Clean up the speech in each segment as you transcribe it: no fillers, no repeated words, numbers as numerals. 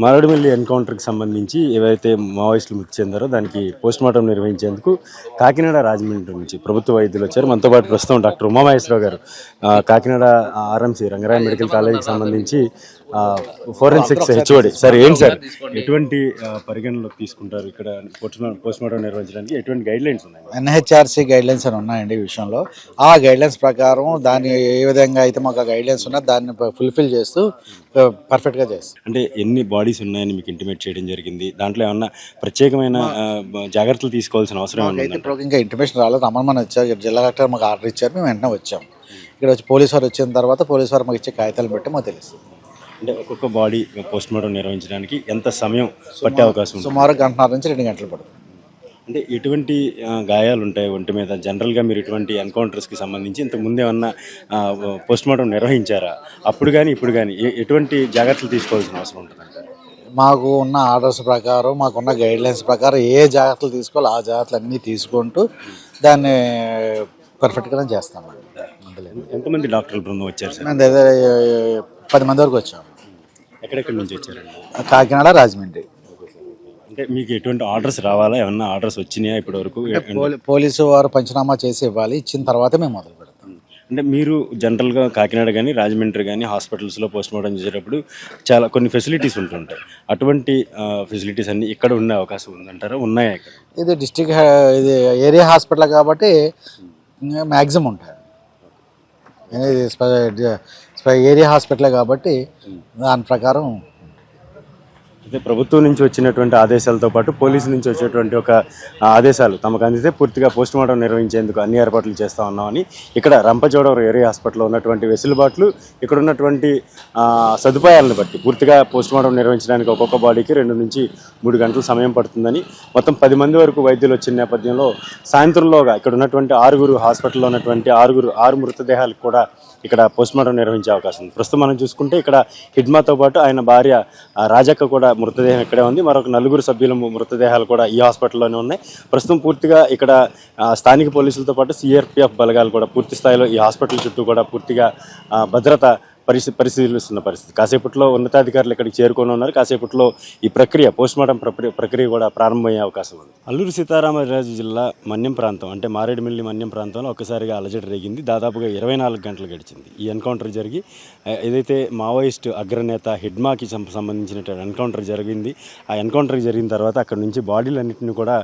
మారేడుమిల్లి ఎన్కౌంటర్కి సంబంధించి ఏవైతే మావోయిస్టులు మృతి చెందారో దానికి పోస్ట్మార్టం నిర్వహించేందుకు కాకినాడ రాజమండ్రి నుంచి ప్రభుత్వ వైద్యులు వచ్చారు. మనతో పాటు ప్రస్తుతం డాక్టర్ ఉమామహేశ్వరరావు గారు కాకినాడ ఆర్ఎంసీ రంగరాయ మెడికల్ కాలేజీకి సంబంధించి ఫోరెన్సిక్స్ హెచ్ఓడి. సార్ ఏంటి సార్ ఎటువంటి పరిగణలోకి తీసుకుంటారు ఇక్కడ పోస్ట్మార్టం నిర్వహించడానికి? ఎటువంటి గైడ్ లైన్స్ ఉన్నాయి? ఎన్హెచ్ఆర్సీ గైడ్ లైన్స్ అని ఉన్నాయండి ఈ విషయంలో. ఆ గైడ్ లైన్స్ ప్రకారం దాన్ని ఏ విధంగా అయితే మాకు గైడ్ లైన్స్ ఉన్నా దాన్ని ఫుల్ఫిల్ చేస్తూ పర్ఫెక్ట్గా చేస్తాం. అంటే ఎన్ని బాడీస్ ఉన్నాయని మీకు ఇంటిమేట్ చేయడం జరిగింది? దాంట్లో ఏమన్నా ప్రత్యేకమైన జాగ్రత్తలు తీసుకోవాల్సిన అవసరం అయితే ఇప్పుడు ఇంకా ఇంటిమేషన్ రాలేదు. రమ్మని వచ్చారు, జిల్లా కలెక్టర్ మాకు ఆర్డర్ ఇచ్చారు, మేము వెంటనే వచ్చాం. ఇక్కడ వచ్చి పోలీసు వారు వచ్చిన తర్వాత పోలీసు వారు మాకు ఇచ్చే కాగితాలు బట్టి మాకు తెలుస్తుంది. అంటే ఒక్కొక్క బాడీ పోస్ట్మార్టం నిర్వహించడానికి ఎంత సమయం పట్టే అవకాశం ఉంది? సుమారు 1.5 నుంచి 2 గంటలు పడుతుంది. అంటే ఎటువంటి గాయాలు ఉంటాయి ఒంటి మీద? జనరల్గా మీరు ఇటువంటి ఎన్కౌంటర్స్కి సంబంధించి ఇంతకు ముందు ఏమన్నా పోస్ట్మార్టం నిర్వహించారా? అప్పుడు కానీ ఇప్పుడు కానీ ఎటువంటి జాగ్రత్తలు తీసుకోవాల్సిన అవసరం ఉంటుంది? మాకు ఉన్న ఆర్డర్స్ ప్రకారం, మాకున్న గైడ్ లైన్స్ ప్రకారం ఏ జాగ్రత్తలు తీసుకోవాలో ఆ జాగ్రత్తలు అన్నీ తీసుకుంటూ దాన్ని పర్ఫెక్ట్గానే చేస్తాము. ఎంతమంది డాక్టర్ల బృందం వచ్చారు సార్? మేము 10 మంది వరకు వచ్చాము. ఎక్కడెక్కడి నుంచి వచ్చారండి? కాకినాడ, రాజమండ్రి. అంటే మీకు ఎటువంటి ఆర్డర్స్ రావాలా? ఏమన్నా ఆర్డర్స్ వచ్చినాయా ఇప్పటి వరకు? పోలీసు వారు పంచనామా చేసి ఇవ్వాలి, ఇచ్చిన తర్వాత మేము మొదలు పెడతాం. అంటే మీరు జనరల్గా కాకినాడ కానీ రాజమండ్రి కానీ హాస్పిటల్స్లో పోస్ట్మార్టం చేసేటప్పుడు చాలా కొన్ని ఫెసిలిటీస్ ఉంటుంటాయి. అటువంటి ఫెసిలిటీస్ అన్నీ ఇక్కడ ఉండే అవకాశం ఉందంటారా? ఉన్నాయా ఇక్కడ? ఇది ఇది ఏరియా హాస్పిటల్ కాబట్టి మ్యాక్సిమం ఉంటాయి. ఏరియా హాస్పిటల్ కాబట్టి దాని ప్రకారం. అయితే ప్రభుత్వం నుంచి వచ్చినటువంటి ఆదేశాలతో పాటు పోలీసు నుంచి వచ్చేటువంటి ఒక ఆదేశాలు తమకు అందితే పూర్తిగా పోస్ట్మార్టం నిర్వహించేందుకు అన్ని ఏర్పాట్లు చేస్తూ ఉన్నామని ఇక్కడ రంపచోడవరం ఏరియా హాస్పిటల్లో ఉన్నటువంటి వెసులుబాట్లు, ఇక్కడ ఉన్నటువంటి సదుపాయాలను బట్టి పూర్తిగా పోస్ట్మార్టం నిర్వహించడానికి ఒక్కొక్క బాడీకి 2 నుంచి 3 గంటల సమయం పడుతుందని, మొత్తం 10 మంది వరకు వైద్యులు వచ్చిన నేపథ్యంలో సాయంత్రంలోగా ఇక్కడ ఉన్నటువంటి 6 హాస్పిటల్లో ఉన్నటువంటి 6 మృతదేహాలకు కూడా ఇక్కడ పోస్ట్మార్టం నిర్వహించే అవకాశం ఉంది. ప్రస్తుతం మనం చూసుకుంటే ఇక్కడ హిడ్మాతో పాటు ఆయన భార్య రాజక్క కూడా మృతదేహం ఇక్కడే ఉంది. మరొక 4 సభ్యుల మృతదేహాలు కూడా ఈ హాస్పిటల్లోనే ఉన్నాయి. ప్రస్తుతం పూర్తిగా ఇక్కడ స్థానిక పోలీసులతో పాటు సిఆర్పిఎఫ్ బలగాలు కూడా పూర్తి స్థాయిలో ఈ హాస్పిటల్ చుట్టూ కూడా పూర్తిగా భద్రత పరిశీలిస్తున్న పరిస్థితి. కాసేపట్లో ఉన్నతాధికారులు ఇక్కడికి చేరుకొని ఉన్నారు. కాసేపట్లో ఈ ప్రక్రియ పోస్ట్మార్టం ప్రక్రియ కూడా ప్రారంభమయ్యే అవకాశం ఉంది. అల్లూరు సీతారామరాజు జిల్లా మన్యం ప్రాంతం అంటే మారేడుమిల్లి మన్యం ప్రాంతంలో ఒక్కసారిగా అలజడి రేగింది. దాదాపుగా 24 గంటలు గడిచింది ఈ ఎన్కౌంటర్ జరిగి. ఏదైతే మావోయిస్ట్ అగ్రనేత హిడ్మాకి సంబంధించినటువంటి ఎన్కౌంటర్ జరిగింది, ఆ ఎన్కౌంటర్ జరిగిన తర్వాత అక్కడ నుంచి బాడీలన్నింటినీ కూడా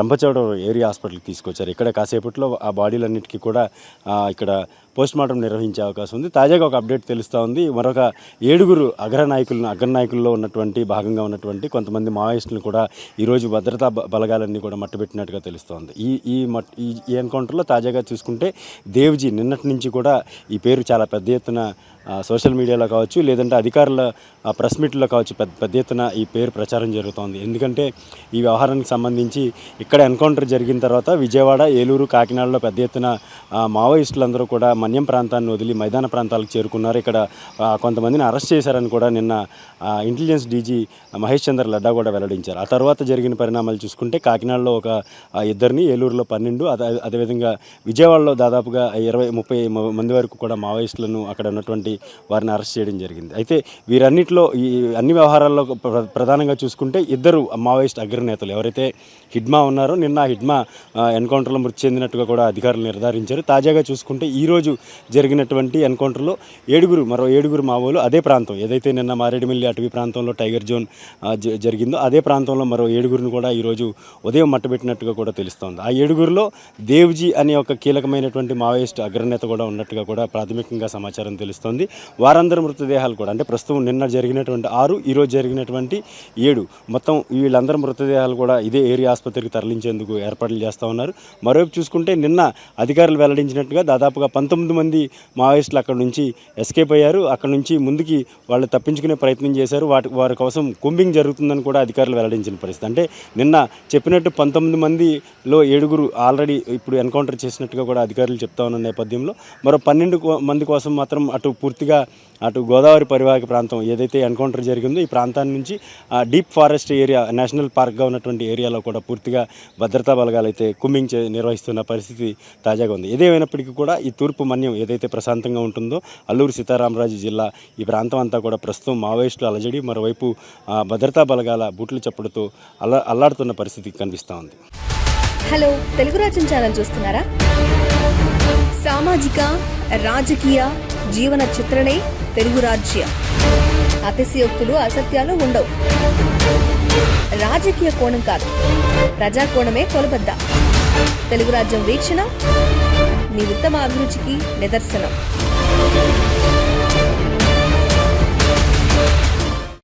రంపచోడవరం ఏరియా హాస్పిటల్కి తీసుకొచ్చారు. ఇక్కడ కాసేపట్లో ఆ బాడీలన్నింటికీ కూడా ఇక్కడ పోస్ట్మార్టం నిర్వహించే అవకాశం ఉంది. తాజాగా ఒక అప్డేట్ తెలుస్తూ ఉంది. మరొక 7 అగ్రనాయకుల్లో ఉన్నటువంటి భాగంగా ఉన్నటువంటి కొంతమంది మావోయిస్టులను కూడా ఈరోజు భద్రతా బలగాలన్నీ కూడా మట్టుబెట్టినట్టుగా తెలుస్తోంది. ఈ ఎన్కౌంటర్లో తాజాగా చూసుకుంటే దేవ్జీ నిన్నటి నుంచి కూడా ఈ పేరు చాలా పెద్ద ఎత్తున సోషల్ మీడియాలో కావచ్చు, లేదంటే అధికారుల ప్రెస్ మీట్లో కావచ్చు పెద్ద ఎత్తున ఈ పేరు ప్రచారం జరుగుతోంది. ఎందుకంటే ఈ వ్యవహారానికి సంబంధించి ఇక్కడ ఎన్కౌంటర్ జరిగిన తర్వాత విజయవాడ, ఏలూరు, కాకినాడలో పెద్ద ఎత్తున మావోయిస్టులందరూ కూడా మన్యం ప్రాంతాన్ని వదిలి మైదాన ప్రాంతాలకు చేరుకున్నారు. ఇక్కడ కొంతమందిని అరెస్ట్ చేశారని కూడా నిన్న ఇంటెలిజెన్స్ డీజీ మహేష్ చంద్ర లడ్డా కూడా వెల్లడించారు. ఆ తర్వాత జరిగిన పరిణామాలు చూసుకుంటే కాకినాడలో ఒక 2, ఏలూరులో 12, అదేవిధంగా విజయవాడలో దాదాపుగా 20-30 మంది వరకు కూడా మావోయిస్టులను అక్కడ ఉన్నటువంటి వారిని అరెస్ట్ చేయడం జరిగింది. అయితే వీరన్నిటిలో ఈ అన్ని వ్యవహారాల్లో ప్రధానంగా చూసుకుంటే 2 మావోయిస్ట్ అగ్రనేతలు ఎవరైతే హిడ్మా ఉన్నారో నిన్న హిడ్మా ఎన్కౌంటర్లో మృతి చెందినట్టుగా కూడా అధికారులు నిర్ధారించారు. తాజాగా చూసుకుంటే ఈరోజు జరిగినటువంటి ఎన్కౌంటర్లో మరో 7 మావోలు అదే ప్రాంతం ఏదైతే నిన్న మారేడుమిల్లి అటవీ ప్రాంతంలో టైగర్ జోన్ జరిగిందో అదే ప్రాంతంలో మరో 7 కూడా ఈరోజు ఉదయం మట్టబెట్టినట్టుగా కూడా తెలుస్తోంది. ఆ 7లో దేవ్జీ అనే ఒక కీలకమైనటువంటి మావోయిస్ట్ అగ్రనేత కూడా ఉన్నట్టుగా కూడా ప్రాథమికంగా సమాచారం తెలుస్తోంది. వారందరి మృతదేహాలు కూడా అంటే ప్రస్తుతం నిన్న జరిగినటువంటి 6, ఈరోజు జరిగినటువంటి 7 మొత్తం వీళ్ళందరి మృతదేహాలు కూడా ఇదే ఏరియా ఆసుపత్రికి తరలించేందుకు ఏర్పాట్లు చేస్తూ ఉన్నారు. మరోవైపు చూసుకుంటే నిన్న అధికారులు వెల్లడించినట్టుగా దాదాపుగా 19 మంది మావోయిస్టులు అక్కడ నుంచి ఎస్కేప్ అయ్యారు. అక్కడ నుంచి ముందుకి వాళ్ళు తప్పించుకునే ప్రయత్నం చేశారు. వారి కోసం కుంబింగ్ జరుగుతుందని కూడా అధికారులు వెల్లడించిన పరిస్థితి. అంటే నిన్న చెప్పినట్టు 19 మందిలో 7 ఆల్రెడీ ఇప్పుడు ఎన్కౌంటర్ చేసినట్టుగా కూడా అధికారులు చెప్తా ఉన్న నేపథ్యంలో మరో 12 మంది కోసం మాత్రం పూర్తిగా అటు గోదావరి పరివాహక ప్రాంతం ఏదైతే ఎన్కౌంటర్ జరిగిందో ఈ ప్రాంతాన్ని నుంచి డీప్ ఫారెస్ట్ ఏరియా, నేషనల్ పార్క్గా ఉన్నటువంటి ఏరియాలో కూడా పూర్తిగా భద్రతా బలగాలు అయితే కుమ్మింగ్ నిర్వహిస్తున్న పరిస్థితి తాజాగా ఉంది. ఏదేమైనప్పటికీ కూడా ఈ తూర్పు మన్యం ఏదైతే ప్రశాంతంగా ఉంటుందో అల్లూరు సీతారామరాజు జిల్లా ఈ ప్రాంతం అంతా కూడా ప్రస్తుతం మావోయిస్టుల అలజడి, మరోవైపు భద్రతా బలగాల బూట్లు చప్పుడుతో అల్లాడుతున్న పరిస్థితి కనిపిస్తూ ఉంది. హలో, తెలుగు రాజ్యం ఛానల్ చూస్తున్నారా? సామాజిక రాజకీయ జీవన చిత్రణే తెలుగు రాజ్యం. అతిశయోక్తులు అసత్యాలు ఉండవు. రాజకీయ కోణం కాదు, ప్రజా కోణమే కొలబద్ద. తెలుగు రాజ్యం వీక్షణ మీ ఉత్తమ అభిరుచికి నిదర్శనం.